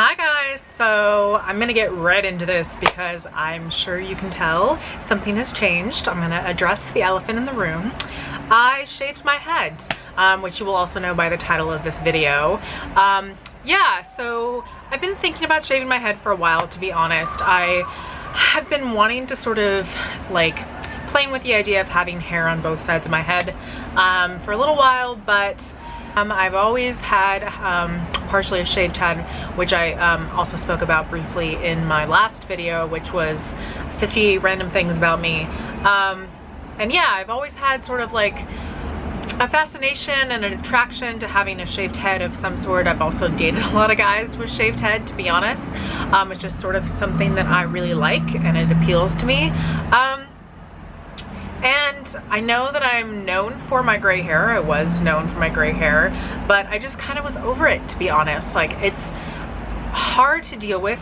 Hi guys, so I'm gonna get right into this because I'm sure you can tell something has changed. I'm gonna address the elephant in the room. I shaved my head, which you will also know by the title of this video. Yeah, so I've been thinking about shaving my head for a while, to be honest. I have been wanting to sort of like playing with the idea of having hair on both sides of my head for a little while, but I've always had partially a shaved head, which I also spoke about briefly in my last video, which was 50 random things about me. And yeah, I've always had sort of like a fascination and an attraction to having a shaved head of some sort. I've also dated a lot of guys with shaved head, to be honest. It's just sort of something that I really like and it appeals to me. And I know that I'm known for my gray hair. I was known for my gray hair, but I just kind of was over it, to be honest. Like, it's hard to deal with,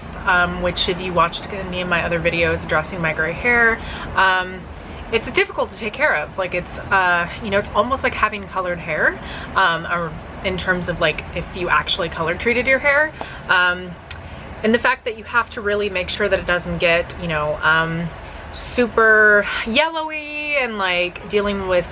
which if you watched any of my other videos addressing my gray hair, it's difficult to take care of. Like, it's, you know, it's almost like having colored hair, or in terms of like if you actually color treated your hair. And the fact that you have to really make sure that it doesn't get, you know, super yellowy, and like dealing with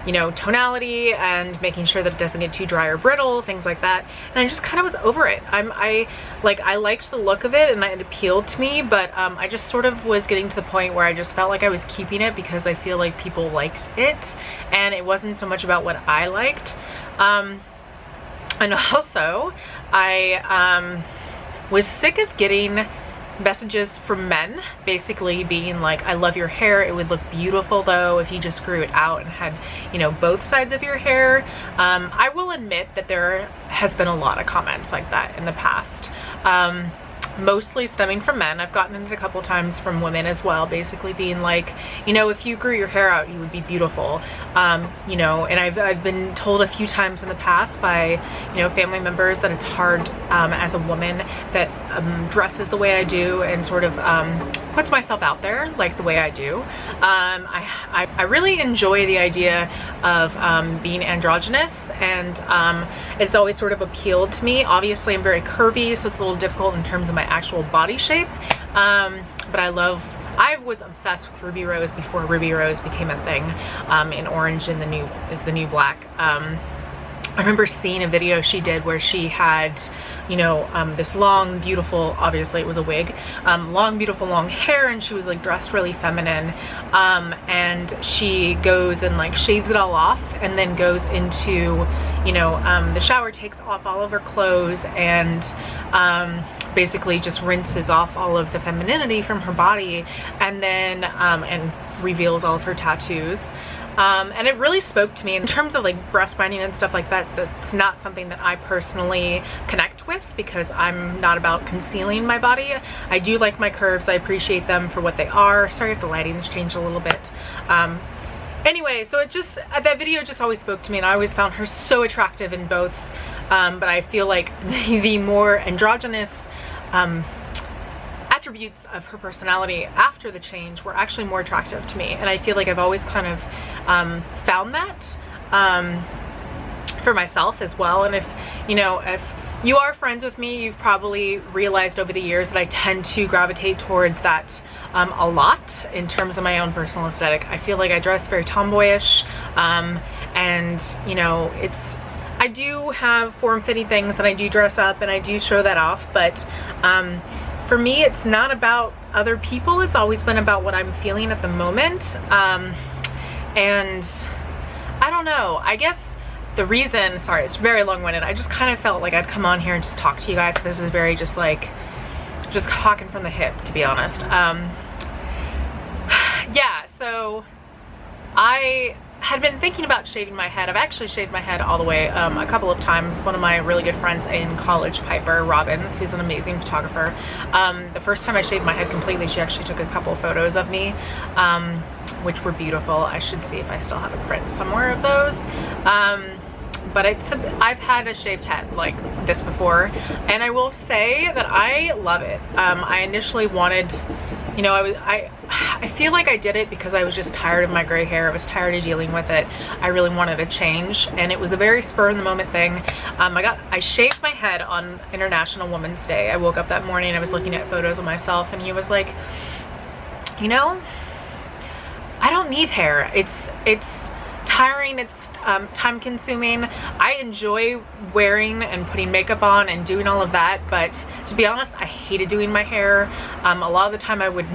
you know, tonality and making sure that it doesn't get too dry or brittle, things like that. And I just kind of was over it. I liked the look of it and it appealed to me, but I just sort of was getting to the point where I just felt like I was keeping it because I feel like people liked it and it wasn't so much about what I liked. And also I was sick of getting messages from men basically being like, I love your hair, it would look beautiful though if you just grew it out and had, you know, both sides of your hair. I will admit that there has been a lot of comments like that in the past, mostly stemming from men. I've gotten it a couple times from women as well, basically being like, you know, if you grew your hair out you would be beautiful. You know, and I've been told a few times in the past by, you know, family members that it's hard as a woman that dresses the way I do and sort of puts myself out there like the way I do. I really enjoy the idea of being androgynous, and it's always sort of appealed to me. Obviously I'm very curvy, so it's a little difficult in terms of my actual body shape, but I was obsessed with Ruby Rose before Ruby Rose became a thing, in orange and the new black. I remember seeing a video she did where she had, you know, this long, beautiful, obviously it was a wig, long, beautiful, long hair, and she was like dressed really feminine, and she goes and like shaves it all off and then goes into, you know, the shower, takes off all of her clothes, and basically just rinses off all of the femininity from her body, and then and reveals all of her tattoos. And it really spoke to me in terms of like breast binding and stuff like that. That's not something that I personally connect with because I'm not about concealing my body. I do like my curves. I appreciate them for what they are. Sorry if the lighting's changed a little bit. Anyway, so it just, that video just always spoke to me, and I always found her so attractive in both. But I feel like the more androgynous attributes of her personality after the change were actually more attractive to me, and I feel like I've always kind of found that for myself as well. And if you know, if you are friends with me, you've probably realized over the years that I tend to gravitate towards that a lot in terms of my own personal aesthetic. I feel like I dress very tomboyish, and you know, I do have form-fitting things and I do dress up and I do show that off, but for me, it's not about other people. It's always been about what I'm feeling at the moment. And I don't know, I guess the reason, sorry, it's very long-winded. I just kind of felt like I'd come on here and just talk to you guys. This is very just like, just talking from the hip, to be honest. Yeah, so I had been thinking about shaving my head. I've actually shaved my head all the way a couple of times. One of my really good friends in college, Piper Robbins, who's an amazing photographer, the first time I shaved my head completely, she actually took a couple photos of me, which were beautiful. I should see if I still have a print somewhere of those. But I've had a shaved head like this before, and I will say that I love it. I initially wanted, you know, I feel like I did it because I was just tired of my gray hair. I was tired of dealing with it. I really wanted a change, and it was a very spur in the moment thing. I shaved my head on International Women's Day. I woke up that morning and I was looking at photos of myself, and he was like, you know, I don't need hair. It's tiring, it's time consuming. I enjoy wearing and putting makeup on and doing all of that, but to be honest, I hated doing my hair. A lot of the time I would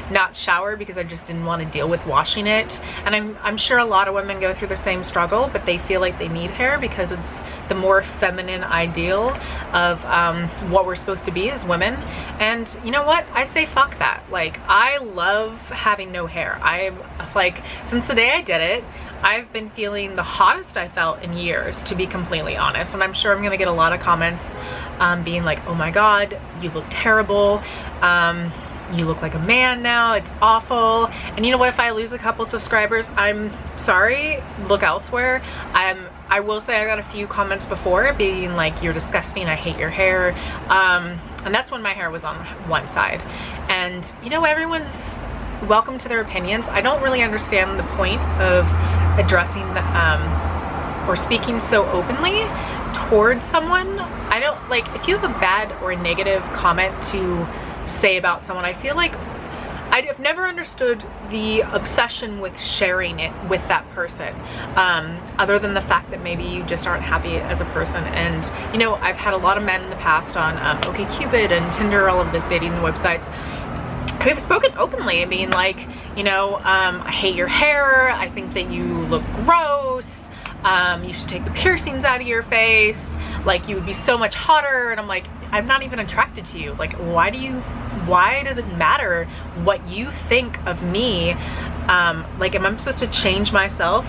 not shower because I just didn't want to deal with washing it, and I'm sure a lot of women go through the same struggle, but they feel like they need hair because it's the more feminine ideal of what we're supposed to be as women. And you know what, I say fuck that. Like, I love having no hair. I like, since the day I did it, I've been feeling the hottest I felt in years, to be completely honest. And I'm sure I'm gonna get a lot of comments being like, oh my god, you look terrible, you look like a man now, it's awful. And you know what, if I lose a couple subscribers, I'm sorry, look elsewhere. I will say I got a few comments before being like, you're disgusting, I hate your hair, and that's when my hair was on one side. And you know, everyone's welcome to their opinions. I don't really understand the point of addressing or speaking so openly towards someone. I don't like, if you have a bad or a negative comment to say about someone, I feel like I've never understood the obsession with sharing it with that person, other than the fact that maybe you just aren't happy as a person. And you know, I've had a lot of men in the past on OkCupid and Tinder, all of those dating websites, who have spoken openly, being like, you know, I hate your hair, I think that you look gross, you should take the piercings out of your face, like you would be so much hotter. And I'm like, I'm not even attracted to you. Like, why does it matter what you think of me? Like, am I supposed to change myself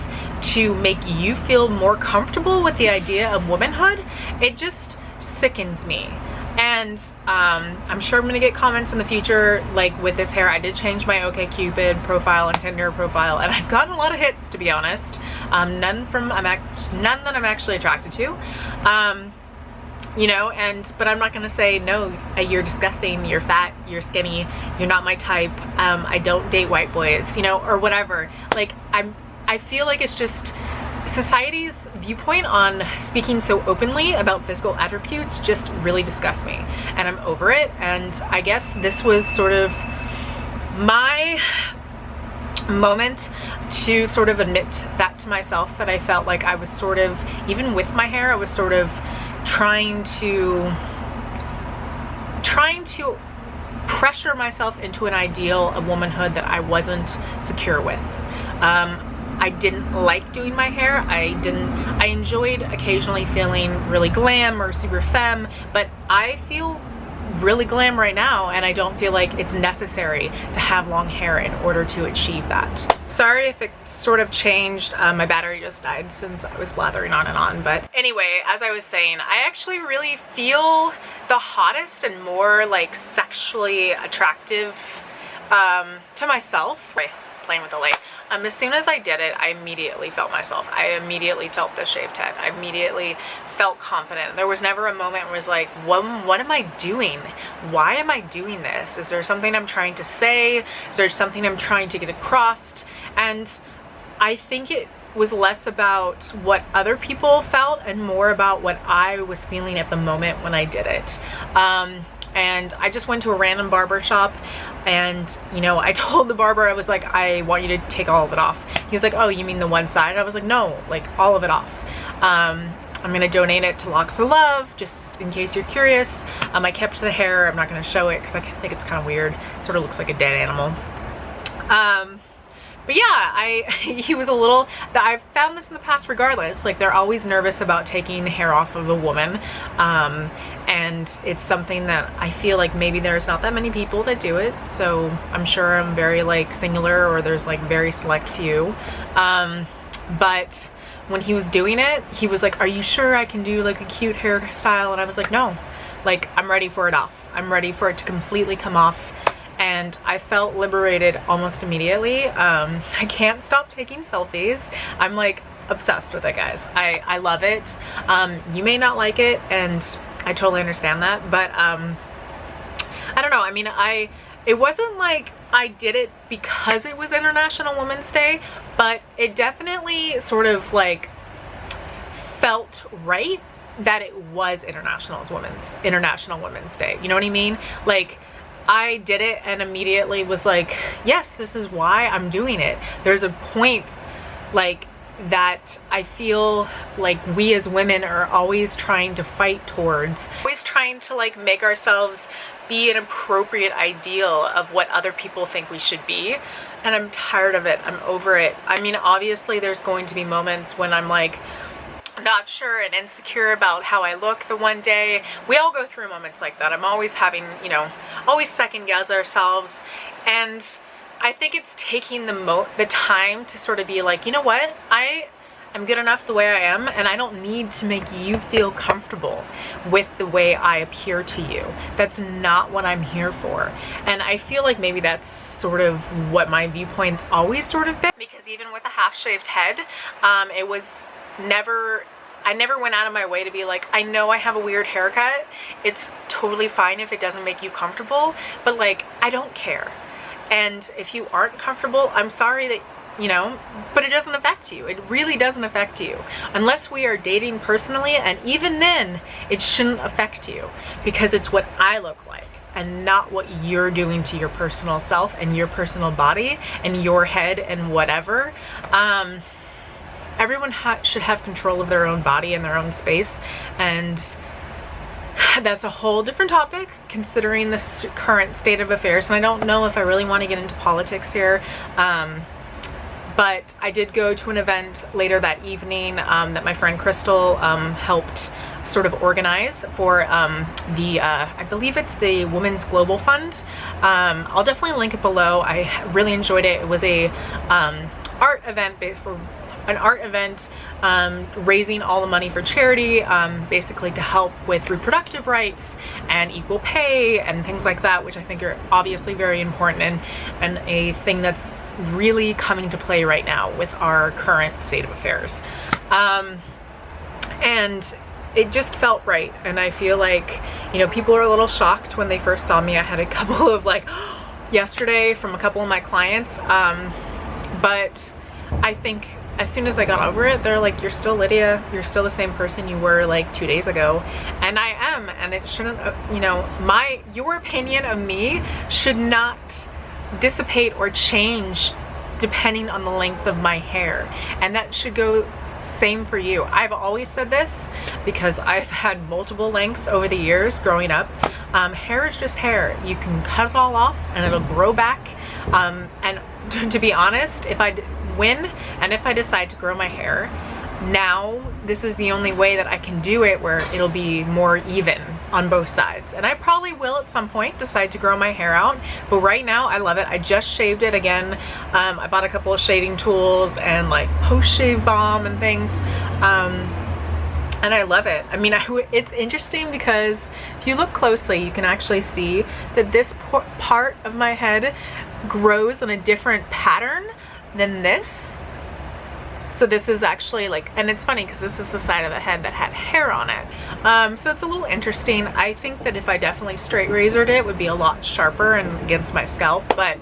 to make you feel more comfortable with the idea of womanhood? It just sickens me. And I'm sure I'm gonna get comments in the future, like with this hair. I did change my OkCupid profile and Tinder profile, and I've gotten a lot of hits, to be honest. None that I'm actually attracted to. You know, but I'm not gonna say, no, you're disgusting, you're fat, you're skinny, you're not my type, I don't date white boys, you know, or whatever. Like, I feel like it's just society's viewpoint on speaking so openly about physical attributes just really disgusts me, and I'm over it. And I guess this was sort of my moment to sort of admit that to myself, that I felt like I was sort of, even with my hair, I was sort of trying to pressure myself into an ideal of womanhood that I wasn't secure with. I didn't like doing my hair. I enjoyed occasionally feeling really glam or super femme, but I feel really glam right now, and I don't feel like it's necessary to have long hair in order to achieve that. Sorry if it sort of changed. My battery just died since I was blathering on and on. But anyway, as I was saying, I actually really feel the hottest and more like sexually attractive to myself. Wait, playing with the light. As soon as I did it, I immediately felt myself. I immediately felt the shaved head. I immediately felt confident. There was never a moment where it was like, what am I doing? Why am I doing this? Is there something I'm trying to say? Is there something I'm trying to get across? And I think it was less about what other people felt and more about what I was feeling at the moment when I did it. And I just went to a random barber shop, and you know, I told the barber, I was like, I want you to take all of it off. He's like, oh, you mean the one side? I was like, no, like all of it off. I'm gonna donate it to Locks for Love, just in case you're curious. I kept the hair. I'm not gonna show it because I think it's kind of weird. It sort of looks like a dead animal. But yeah, he was a little, I've found this in the past regardless, like they're always nervous about taking hair off of a woman. And it's something that I feel like maybe there's not that many people that do it. So I'm sure I'm very like singular, or there's like very select few. But when he was doing it, he was like, are you sure I can do like a cute hairstyle? And I was like, no, like I'm ready for it off. I'm ready for it to completely come off. And I felt liberated almost immediately. I can't stop taking selfies. I'm like obsessed with it, guys. I love it. You may not like it, and I totally understand that, but I don't know. I mean, it wasn't like I did it because it was International Women's Day, but it definitely sort of like felt right that it was International Women's Day. You know what I mean? Like, I did it and immediately was like, yes, this is why I'm doing it. There's a point like that I feel like we as women are always trying to fight towards, always trying to like make ourselves be an appropriate ideal of what other people think we should be. And I'm tired of it. I'm over it. I mean, obviously there's going to be moments when I'm like not sure and insecure about how I look the one day. We all go through moments like that. I'm always having, you know, always second guess ourselves. And I think it's taking the time to sort of be like, you know what? I'm good enough the way I am, and I don't need to make you feel comfortable with the way I appear to you. That's not what I'm here for. And I feel like maybe that's sort of what my viewpoint's always sort of been, because even with a half-shaved head, it was never, I never went out of my way to be like, I know I have a weird haircut. It's totally fine if it doesn't make you comfortable, but like, I don't care. And if you aren't comfortable, I'm sorry that, you know, but it doesn't affect you. It really doesn't affect you unless we are dating personally, and even then it shouldn't affect you because it's what I look like and not what you're doing to your personal self and your personal body and your head and whatever. Everyone should have control of their own body and their own space, and that's a whole different topic considering this current state of affairs. And I don't know if I really want to get into politics here. But I did go to an event later that evening that my friend Crystal helped sort of organize for I believe it's the Women's Global Fund. I'll definitely link it below. I really enjoyed it. It was a art event raising all the money for charity, basically to help with reproductive rights and equal pay and things like that, which I think are obviously very important and a thing that's really coming to play right now with our current state of affairs. And it just felt right. And I feel like, you know, people are a little shocked when they first saw me. I had a couple of like yesterday from a couple of my clients, but I think as soon as I got over it, they're like, you're still Lydia, you're still the same person you were like 2 days ago. And I am, and it shouldn't, you know, your opinion of me should not dissipate or change depending on the length of my hair. And that should go same for you. I've always said this because I've had multiple lengths over the years growing up. Hair is just hair. You can cut it all off and it'll grow back. And to be honest, if I decide to grow my hair, now this is the only way that I can do it where it'll be more even on both sides. And I probably will at some point decide to grow my hair out, but right now I love it. I just shaved it again. I bought a couple of shaving tools and like post-shave balm and things, and I love it. I mean, it's interesting because if you look closely, you can actually see that this part of my head grows in a different pattern than this. So this is actually like, and it's funny because this is the side of the head that had hair on it. So it's a little interesting. I think that if I definitely straight razored it would be a lot sharper and against my scalp, but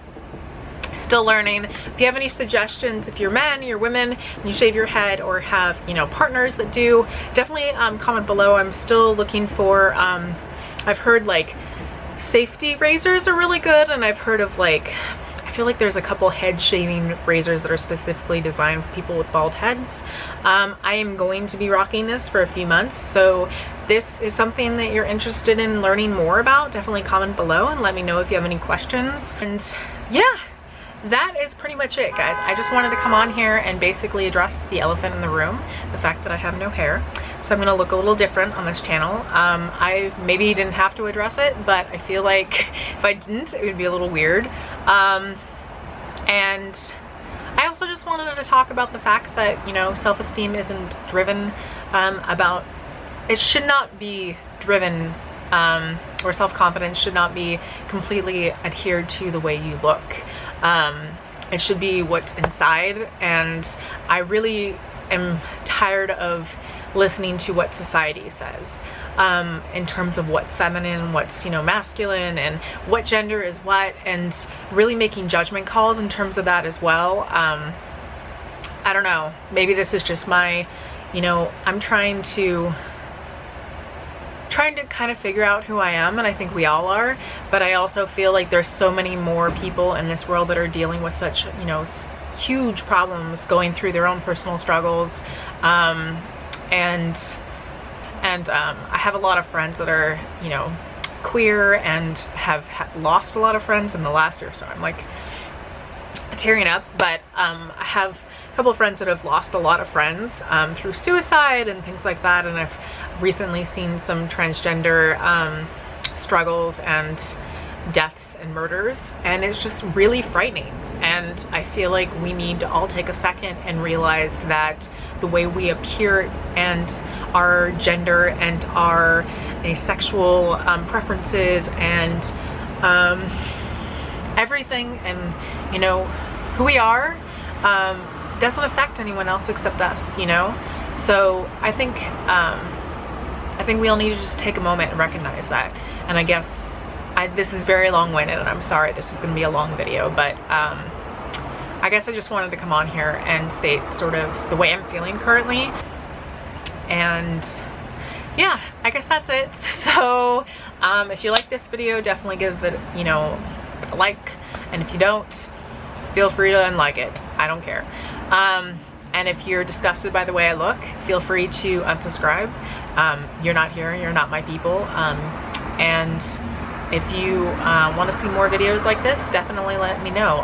still learning. If you have any suggestions, if you're men, you're women, and you shave your head or have, you know, partners that do, definitely comment below. I'm still looking for, I've heard like safety razors are really good, and I've heard of like, I feel like there's a couple head shaving razors that are specifically designed for people with bald heads. I am going to be rocking this for a few months, so this is something that you're interested in learning more about, definitely comment below and let me know if you have any questions. And yeah, that is pretty much it, guys. I just wanted to come on here and basically address the elephant in the room, the fact that I have no hair. So I'm gonna look a little different on this channel. I maybe didn't have to address it, but I feel like if I didn't, it would be a little weird. And I also just wanted to talk about the fact that, you know, self-esteem isn't driven it should not be driven, or self-confidence should not be completely adhered to the way you look. It should be what's inside, and I really am tired of listening to what society says. in terms of what's feminine, what's, you know, masculine, and what gender is what, and really making judgment calls in terms of that as well. I don't know, maybe this is just my, you know, I'm trying to kind of figure out who I am, and I think we all are, but I also feel like there's so many more people in this world that are dealing with such, you know, huge problems, going through their own personal struggles, and I have a lot of friends that are, you know, queer, and have lost a lot of friends in the last year, so I'm like tearing up. But I have a couple of friends that have lost a lot of friends through suicide and things like that, and I've recently seen some transgender struggles and deaths and murders, and it's just really frightening. And I feel like we need to all take a second and realize that the way we appear and our gender and our sexual preferences and everything, and, you know, who we are doesn't affect anyone else except us, you know? So I think we all need to just take a moment and recognize that. And I guess this is very long-winded, and I'm sorry this is going to be a long video, but I guess I just wanted to come on here and state sort of the way I'm feeling currently. And yeah, I guess that's it. So if you like this video, definitely give it, you know, a like, and if you don't, feel free to unlike it. I don't care. And if you're disgusted by the way I look, feel free to unsubscribe. You're not here, you're not my people. And if you want to see more videos like this, definitely let me know.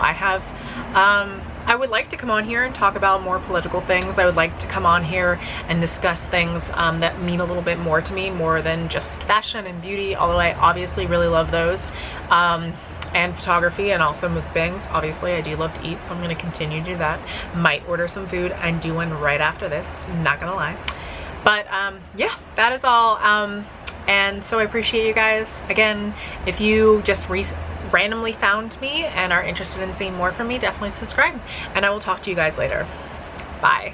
I would like to come on here and talk about more political things. I would like to come on here and discuss things that mean a little bit more to me, more than just fashion and beauty, although I obviously really love those. And photography, and also mukbangs. Obviously I do love to eat, so I'm going to continue to do that. Might order some food and do one right after this, not gonna lie. But yeah, that is all. And so I appreciate you guys. Again, if you just randomly found me and are interested in seeing more from me, definitely subscribe, and I will talk to you guys later. Bye.